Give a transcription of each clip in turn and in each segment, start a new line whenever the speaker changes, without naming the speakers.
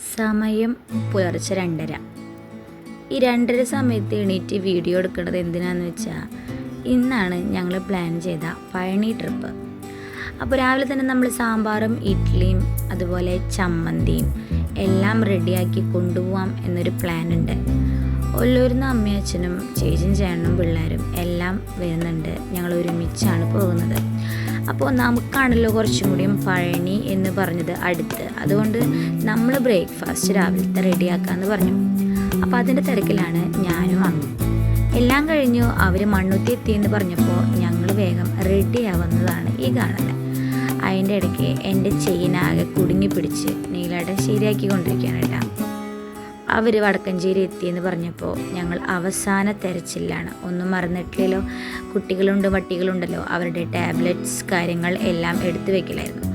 സമയം പുലർച്ചെ 2:30. ഈ 2:30 സമയത്ത് എണീറ്റ് വീഡിയോ എടുക്കുന്നത് എന്തിനാണെന്ന് വെച്ചാൽ ഇന്നാണ് ഞങ്ങൾ പ്ലാൻ ചെയ്ത പഴനി ട്രിപ്പ്. അപ്പോൾ രാവിലെ തന്നെ നമ്മൾ സാമ്പാറും ഇഡ്ഡലിയും അതുപോലെ ചമ്മന്തിയും എല്ലാം റെഡിയാക്കി കൊണ്ടുപോകാം എന്നൊരു പ്ലാൻ ഉണ്ട്. ഒല്ലൂരിന്ന് അമ്മയും അച്ഛനും ചേച്ചിയും ചേട്ടനും പിള്ളേരും എല്ലാം വരുന്നുണ്ട്. ഞങ്ങൾ ഒരുമിച്ചാണ് പോകുന്നത്. അപ്പോൾ നമുക്കാണല്ലോ കുറച്ചും കൂടിയും പഴനി എന്ന് പറഞ്ഞത് അടുത്ത്. അതുകൊണ്ട് നമ്മൾ ബ്രേക്ക്ഫാസ്റ്റ് രാവിലത്തെ റെഡിയാക്കാമെന്ന് പറഞ്ഞു. അപ്പോൾ അതിൻ്റെ തിരക്കിലാണ് ഞാനും അമ്മയും. എല്ലാം കഴിഞ്ഞു അവർ മണ്ണുത്തി എത്തിയെന്ന് പറഞ്ഞപ്പോൾ ഞങ്ങൾ വേഗം റെഡിയാവുന്നതാണ് ഈ കാണുന്നത്. അതിൻ്റെ ഇടയ്ക്ക് എൻ്റെ ചെയിനാകെ കുടുങ്ങി പിടിച്ച് നീലാട്ടൻ ശരിയാക്കിക്കൊണ്ടിരിക്കുകയാണ് കേട്ടോ. അവർ വടക്കഞ്ചേരി എത്തിയെന്ന് പറഞ്ഞപ്പോൾ ഞങ്ങൾ അവസാന തെരച്ചിലാണ്. ഒന്നും മറന്നിട്ടില്ലല്ലോ, കുട്ടികളുണ്ട് വട്ടികളുണ്ടല്ലോ, അവരുടെ ടാബ്ലറ്റ്സ് കാര്യങ്ങൾ എല്ലാം എടുത്തു വെക്കലായിരുന്നു.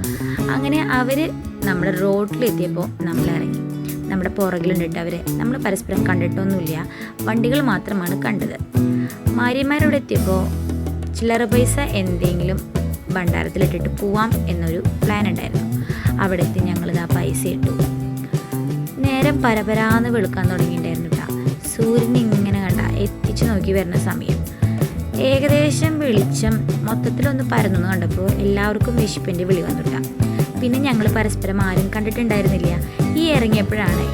അങ്ങനെ അവർ നമ്മുടെ റോഡിലെത്തിയപ്പോൾ നമ്മൾ ഇറങ്ങി. നമ്മുടെ പുറകിലുണ്ടിട്ട് അവർ നമ്മൾ പരസ്പരം കണ്ടിട്ടൊന്നുമില്ല, വണ്ടികൾ മാത്രമാണ് കണ്ടത്. മാര്യന്മാരവിടെ എത്തിയപ്പോൾ ചില്ലറ പൈസ എന്തെങ്കിലും ഭണ്ഡാരത്തിലിട്ടിട്ട് പോവാം എന്നൊരു പ്ലാൻ ഉണ്ടായിരുന്നു. അവിടെ എത്തി ഞങ്ങളിത് ആ പൈസ ഇട്ടു. നേരം പരപരാന്ന് വെളുക്കാൻ തുടങ്ങിയിട്ടുണ്ടായിരുന്നു കേട്ടോ. സൂര്യൻ ഇങ്ങനെ കണ്ട എത്തിച്ചു നോക്കി വരുന്ന സമയം ഏകദേശം വെളിച്ചം മൊത്തത്തിലൊന്ന് പരന്നു കണ്ടപ്പോൾ എല്ലാവർക്കും വിശപ്പിൻ്റെ വിളി വന്നിട്ടാ. പിന്നെ ഞങ്ങൾ പരസ്പരം ആരും കണ്ടിട്ടുണ്ടായിരുന്നില്ല. ഈ ഇറങ്ങിയപ്പോഴാണ്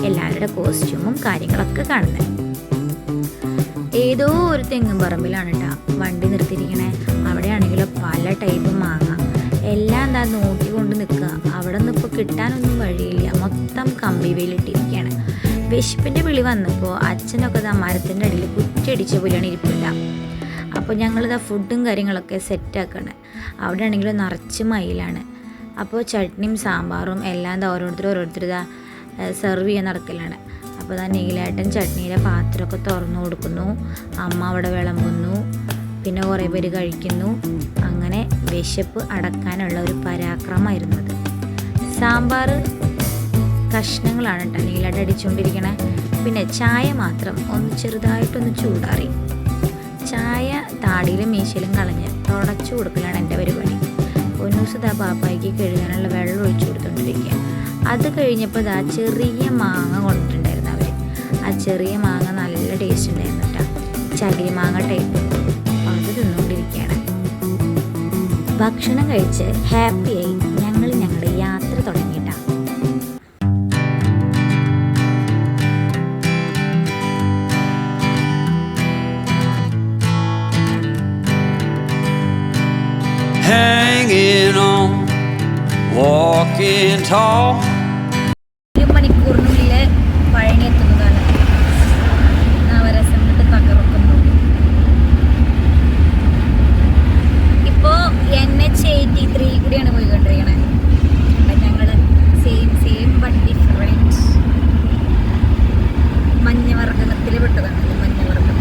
എല്ലാവരുടെ കോസ്റ്റ്യൂമും കാര്യങ്ങളൊക്കെ കാണുന്നത്. ഏതോ ഒരു തെങ്ങും പറമ്പിലാണ് കേട്ടോ വണ്ടി നിർത്തിയിരിക്കണേ. അവിടെയാണെങ്കിലോ പല ടൈപ്പ് മാങ്ങ എല്ലാം എന്താ നോക്കിക്കൊണ്ട് നിൽക്കുക. അവിടെ നിന്ന് ഇപ്പോൾ കിട്ടാനൊന്നും വഴിയില്ല, മൊത്തം കമ്പി വെയിലിട്ടിരിക്കുകയാണ്. വിശപ്പിൻ്റെ വിളി വന്നപ്പോൾ അച്ഛനൊക്കെ ഇതാ മരത്തിൻ്റെ അടിയിൽ കുറ്റിയടിച്ച പോലെയാണ് ഇരിപ്പില്ല. അപ്പോൾ ഞങ്ങളിതാ ഫുഡും കാര്യങ്ങളൊക്കെ സെറ്റാക്കാണ്. അവിടെ ആണെങ്കിലും നിറച്ച് മയിലാണ്. അപ്പോൾ ചട്നിയും സാമ്പാറും എല്ലാം എന്താ ഓരോരുത്തർ ഇതാ സെർവ് ചെയ്യാൻ നടക്കലാണ്. അപ്പോൾ ഇതാ നീലാട്ടൻ ചട്നിയുടെ പാത്രമൊക്കെ തുറന്നു കൊടുക്കുന്നു, അമ്മ അവിടെ വിളമ്പുന്നു, പിന്നെ കുറേ പേര് കഴിക്കുന്നു. അങ്ങനെ വിശപ്പ് അടക്കാനുള്ള ഒരു പരാക്രമമായിരുന്നു അത്. സാമ്പാർ കഷ്ണങ്ങളാണ് കേട്ടോ നീലാട്ടം അടിച്ചുകൊണ്ടിരിക്കണേ. പിന്നെ ചായ മാത്രം ഒന്ന് ചെറുതായിട്ടൊന്ന് ചൂടാറി. ചായ താടിയിലും മീശയിലും കളഞ്ഞ് തുടച്ചു കൊടുക്കലാണ് എൻ്റെ പരിപാടി. പൊന്നൂസ് പാപ്പായ്ക്ക് കഴുകാനുള്ള വെള്ളം ഒഴിച്ചു കൊടുത്തുകൊണ്ടിരിക്കുക. അത് കഴിഞ്ഞപ്പോൾ ഇതാ ചെറിയ മാങ്ങ കൊണ്ടിട്ടുണ്ടായിരുന്നു അവർ. ആ ചെറിയ മാങ്ങ നല്ല ടേസ്റ്റ് ഉണ്ടായിരുന്നു കേട്ടോ, ചകിരി മാങ്ങ ടൈപ്പ്. അത് തിന്നുകൊണ്ടിരിക്കുകയാണ്. ഭക്ഷണം കഴിച്ച് ഹാപ്പിയായി ഞങ്ങൾ ഞങ്ങളുടെ യാത്ര തുടങ്ങിയിട്ടാണ്.
Hanging on, walking tall.
1 മണിക്കൂറിനുള്ളിൽ പഴനി എത്തുന്നതാണ്. നവരസം കൊണ്ട് തകർക്കുന്നു. ഇപ്പോൾ NH83 കൂടിയാണ് പോയിക്കൊണ്ടിരിക്കണേ. അപ്പം ഞങ്ങൾ സെയിം ബട്ട് ഡിഫറെൻറ്റ് മഞ്ഞവർഗത്തിൽ പെട്ടതാണ്. മഞ്ഞവർഗം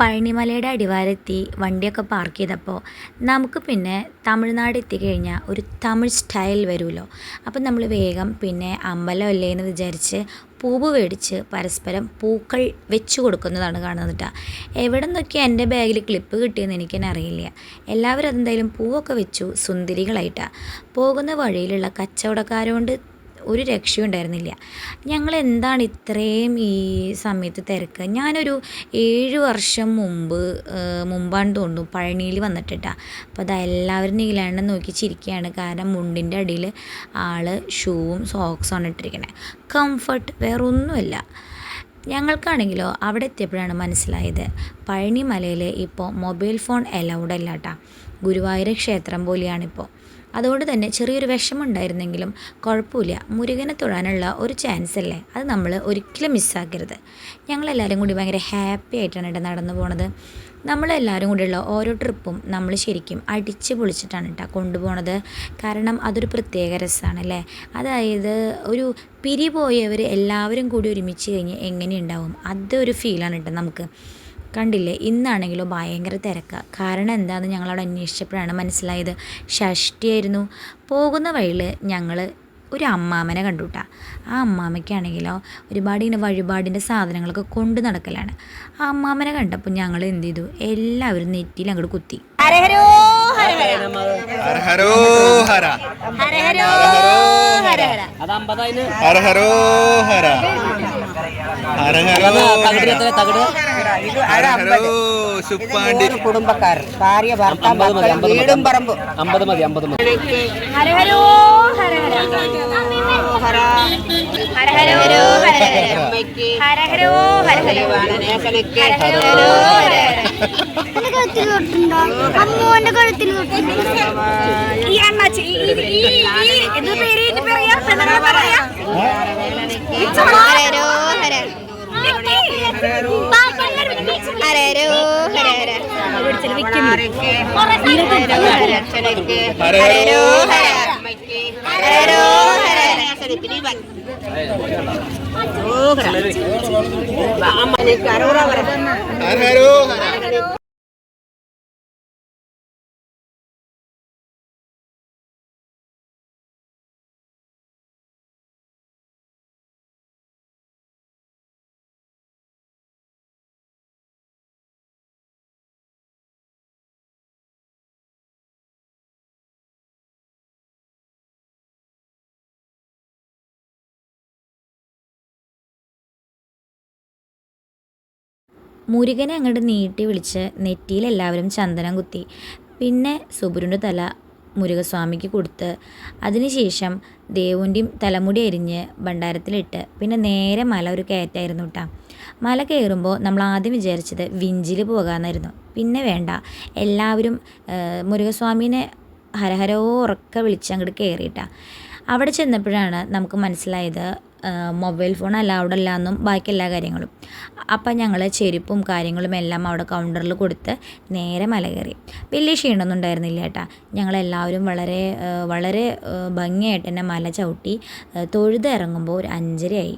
പഴനിമലയുടെ അടിവാരെത്തി വണ്ടിയൊക്കെ പാർക്ക് ചെയ്തപ്പോൾ നമുക്ക് പിന്നെ തമിഴ്നാട് എത്തിക്കഴിഞ്ഞാൽ ഒരു തമിഴ് സ്റ്റൈൽ വരുമല്ലോ. അപ്പം നമ്മൾ വേഗം പിന്നെ അമ്പലമല്ലേ എന്ന് വിചാരിച്ച് പൂവ് മേടിച്ച് പരസ്പരം പൂക്കൾ വെച്ച് കൊടുക്കുന്നതാണ് കാണുന്നത് കേട്ടോ. എവിടെ നിന്നൊക്കെ എൻ്റെ ബാഗിൽ ക്ലിപ്പ് കിട്ടിയെന്ന് എനിക്കെന്നെ അറിയില്ല. എല്ലാവരും അതെന്തായാലും പൂവൊക്കെ വെച്ചു സുന്ദരികളായിട്ടാണ്. പോകുന്ന വഴിയിലുള്ള കച്ചവടക്കാരോണ്ട് ഒരു രക്ഷയും ഉണ്ടായിരുന്നില്ല. ഞങ്ങൾ എന്താണ് ഇത്രയും ഈ സമയത്ത് തിരക്ക്. ഞാനൊരു 7 വർഷം മുമ്പാണ് തോന്നുന്നു പഴനിയിൽ വന്നിട്ടാ. അപ്പോൾ അത് എല്ലാവരും നീലാണ്ടം നോക്കി ചിരിക്കുകയാണ്. കാരണം മുണ്ടിൻ്റെ അടിയിൽ ആൾ ഷൂവും സോക്സുമാണ് ഇട്ടിരിക്കണേ. കംഫർട്ട് വേറൊന്നുമില്ല. ഞങ്ങൾക്കാണെങ്കിലോ അവിടെ എത്തിയപ്പോഴാണ് മനസ്സിലായത് പഴനി മലയിൽ ഇപ്പോൾ മൊബൈൽ ഫോൺ അലൗഡ് അല്ല കേട്ടോ. ഗുരുവായൂർ ക്ഷേത്രം പോലെയാണിപ്പോൾ. അതുകൊണ്ട് തന്നെ ചെറിയൊരു വിഷമമുണ്ടായിരുന്നെങ്കിലും കുഴപ്പമില്ല. മുരുകനെ തൊഴാനുള്ള ഒരു ചാൻസ് അല്ലേ, അത് നമ്മൾ ഒരിക്കലും മിസ്സാക്കരുത്. ഞങ്ങളെല്ലാവരും കൂടി ഭയങ്കര ഹാപ്പി ആയിട്ടാണ് കേട്ടോ നടന്നു പോണത്. നമ്മളെല്ലാവരും കൂടിയുള്ള ഓരോ ട്രിപ്പും നമ്മൾ ശരിക്കും അടിച്ച് പൊളിച്ചിട്ടാണ് കേട്ടോ കൊണ്ടുപോണത്. കാരണം അതൊരു പ്രത്യേക രസമാണല്ലേ. അതായത് ഒരു പിരിപോയവർ എല്ലാവരും കൂടി ഒരുമിച്ച് കഴിഞ്ഞ് എങ്ങനെയുണ്ടാവും, അതൊരു ഫീലാണ് കേട്ടോ നമുക്ക്. കണ്ടില്ലേ, ഇന്നാണെങ്കിലോ ഭയങ്കര തിരക്കാണ്. കാരണം എന്താണെന്ന് ഞങ്ങളവിടെ അന്വേഷിച്ചപ്പോഴാണ് മനസ്സിലായത് ഷഷ്ടിയായിരുന്നു. പോകുന്ന വഴിയിൽ ഞങ്ങൾ ഒരു അമ്മാമനെ കണ്ടു കേട്ടോ. ആ അമ്മാമയ്ക്കാണെങ്കിലോ ഒരുപാട് ഇങ്ങനെ വഴിപാടിൻ്റെ സാധനങ്ങളൊക്കെ കൊണ്ട് നടക്കലാണ്. ആ അമ്മാമനെ കണ്ടപ്പോൾ ഞങ്ങൾ എന്ത് ചെയ്തു, എല്ലാവരും നെറ്റിയിൽ അങ്ങോട്ട് കുത്തി. ഹരഹരോ ഹരഹരോ ഹര ഹരഹരോ ഹര ഹരഹരോ ഹര ഹരഹരോ ശുപ്പാണ്ടി കുടുംബക്കാരൻ ഭാര്യ ഭർത്താവ് വീടും പറമ്പും 50 മതി. ഹരഹരോ ഹരഹര ഹരഹരോ ഹരഹരോ അമ്മൂന്റെ കഴുത്തിൽ ഈ അണ്ണാച്ചി എന്ത് പേര് പറയാ മുരുകനെ അങ്ങോട്ട് നീട്ടി വിളിച്ച് നെറ്റിയിൽ എല്ലാവരും ചന്ദനം കുത്തി. പിന്നെ സുബുരുൻ്റെ തല മുരുകസ്വാമിക്ക് കൊടുത്ത് അതിനുശേഷം ദേവുൻ്റെയും തലമുടി എരിഞ്ഞ് ഭണ്ഡാരത്തിലിട്ട് പിന്നെ നേരെ മല ഒരു കയറ്റായിരുന്നു കേട്ടോ. മല കയറുമ്പോൾ നമ്മൾ ആദ്യം വിചാരിച്ചത് വിഞ്ചിൽ പോകാമെന്നായിരുന്നു. പിന്നെ വേണ്ട, എല്ലാവരും മുരുകസ്വാമീനെ ഹരഹരോ ഉറക്കെ വിളിച്ച് അങ്ങോട്ട് കയറിയിട്ടാണ്. അവിടെ ചെന്നപ്പോഴാണ് നമുക്ക് മനസ്സിലായത് മൊബൈൽ ഫോൺ അലൗഡ് അല്ല എന്നും ബാക്കി എല്ലാ കാര്യങ്ങളും. അപ്പം ഞങ്ങൾ ചെരുപ്പും കാര്യങ്ങളും എല്ലാം അവിടെ കൗണ്ടറിൽ കൊടുത്ത് നേരെ മല കയറി. വലിയ ക്ഷീണമൊന്നും ഉണ്ടായിരുന്നില്ല കേട്ടോ. ഞങ്ങളെല്ലാവരും വളരെ വളരെ ഭംഗിയായിട്ട് തന്നെ മല ചവിട്ടി തൊഴുതിറങ്ങുമ്പോൾ ഒരു 5:30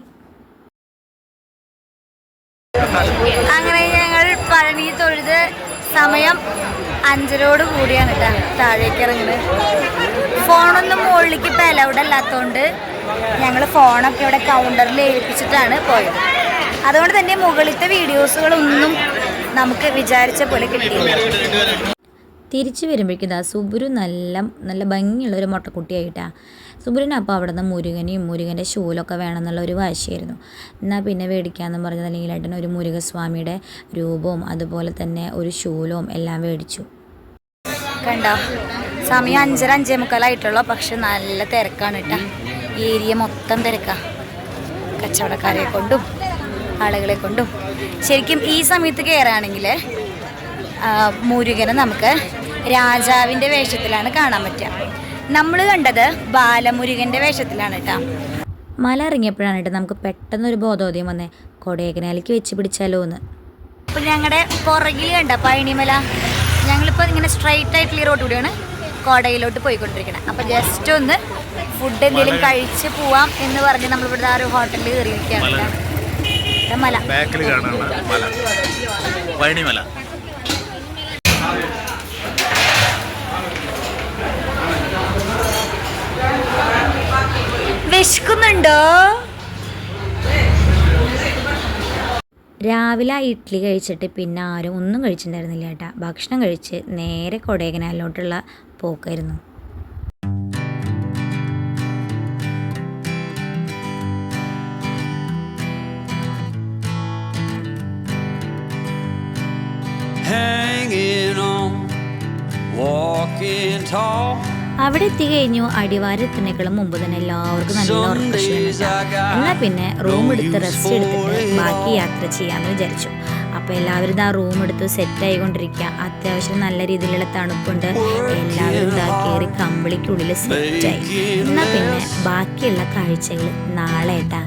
അങ്ങനെ ഞങ്ങൾ പഴനി തൊഴുത് സമയം 5:00 കൂടിയാണ് കേട്ടോ താഴേക്ക് ഇറങ്ങുന്നത്. ഫോണൊന്നും മുകളിലേക്ക് ഇപ്പം അലൗഡ് അല്ലാത്തതുകൊണ്ട് ഞങ്ങൾ ഫോണൊക്കെ ഇവിടെ കൗണ്ടറിൽ ഏൽപ്പിച്ചിട്ടാണ് പോയത്. അതുകൊണ്ട് തന്നെ മുകളിലത്തെ വീഡിയോസുകളൊന്നും നമുക്ക് വിചാരിച്ച പോലെ കിട്ടിയില്ല. തിരിച്ചു വരുമ്പോഴേക്കും സുബുരു നല്ല ഭംഗിയുള്ളൊരു മുട്ടക്കുട്ടിയായിട്ടാണ്. സുബുരിന് അപ്പോൾ അവിടെ നിന്ന് മുരുകൻ്റെ ശൂലമൊക്കെ വേണമെന്നുള്ള ഒരു വാശിയായിരുന്നു. എന്നാൽ പിന്നെ മേടിക്കാമെന്ന് പറഞ്ഞത് അല്ലെങ്കിൽ ഒരു മുരുകസ്വാമിയുടെ രൂപവും അതുപോലെ തന്നെ ഒരു ശൂലവും എല്ലാം മേടിച്ചു. കണ്ടോ, സമയം 5:45 പക്ഷെ നല്ല തിരക്കാണ് കേട്ടോ. ഏരിയ മൊത്തം തിരക്കാണ്, കച്ചവടക്കാരെ കൊണ്ടും ആളുകളെ കൊണ്ടും. ശരിക്കും ഈ സമയത്ത് കയറുകയാണെങ്കിൽ മുരുകനെ നമുക്ക് രാജാവിൻ്റെ വേഷത്തിലാണ് കാണാൻ പറ്റുക. നമ്മൾ കണ്ടത് ബാലമുരുകൻ്റെ വേഷത്തിലാണ് കേട്ടോ. മല ഇറങ്ങിയപ്പോഴാണ് കേട്ടോ നമുക്ക് പെട്ടെന്നൊരു ബോധോദയം വന്നേ, കൊടൈക്കനാലിലേക്ക് വെച്ച് പിടിച്ചാലോ എന്ന്. അപ്പം ഞങ്ങളുടെ പുറകിൽ കണ്ട പഴനിമല, ഞങ്ങളിപ്പോൾ ഇങ്ങനെ സ്ട്രൈറ്റ് ആയിട്ടുള്ള ഈ റോഡ് കൂടിയാണ് കോടയിലോട്ട് പോയിക്കൊണ്ടിരിക്കണം. അപ്പം ജസ്റ്റ് ഒന്ന് ഫുഡ് എന്തെങ്കിലും കഴിച്ച് പോവാം എന്ന് പറഞ്ഞ് നമ്മളിവിടെ ആ ഒരു ഹോട്ടലിൽ കയറിയിരിക്കുകയാണ്. മല പഴനിമല വിശക്കുന്നുണ്ടോ? രാവിലെ ഇഡ്ഡലി കഴിച്ചിട്ട് പിന്നെ ആരും ഒന്നും കഴിച്ചിട്ടുണ്ടായിരുന്നില്ല കേട്ടോ. ഭക്ഷണം കഴിച്ച് നേരെ കൊടൈക്കനാലിലോട്ടുള്ള പോക്കായിരുന്നു.
Hanging on, walking tall.
അവിടെ എത്തിക്കഴിഞ്ഞു. അടിവാരം എത്തുന്നേക്കാളും മുമ്പ് തന്നെ എല്ലാവർക്കും നല്ല ഉറക്കക്ഷീണം. എന്നാൽ പിന്നെ റൂം എടുത്ത് റെസ്റ്റ് എടുത്തിട്ട് ബാക്കി യാത്ര ചെയ്യാമെന്ന് വിചാരിച്ചു. അപ്പോൾ എല്ലാവരും ഇതാ റൂം എടുത്ത് സെറ്റ് ആയിക്കൊണ്ടിരിക്കുക. അത്യാവശ്യം നല്ല രീതിയിലുള്ള തണുപ്പുണ്ട്. എല്ലാവരും ഇതാ കയറി കമ്പിളിക്കുള്ളിൽ സെറ്റായി. എന്നാൽ പിന്നെ ബാക്കിയുള്ള കാഴ്ചകൾ നാളെ ഏട്ടാ.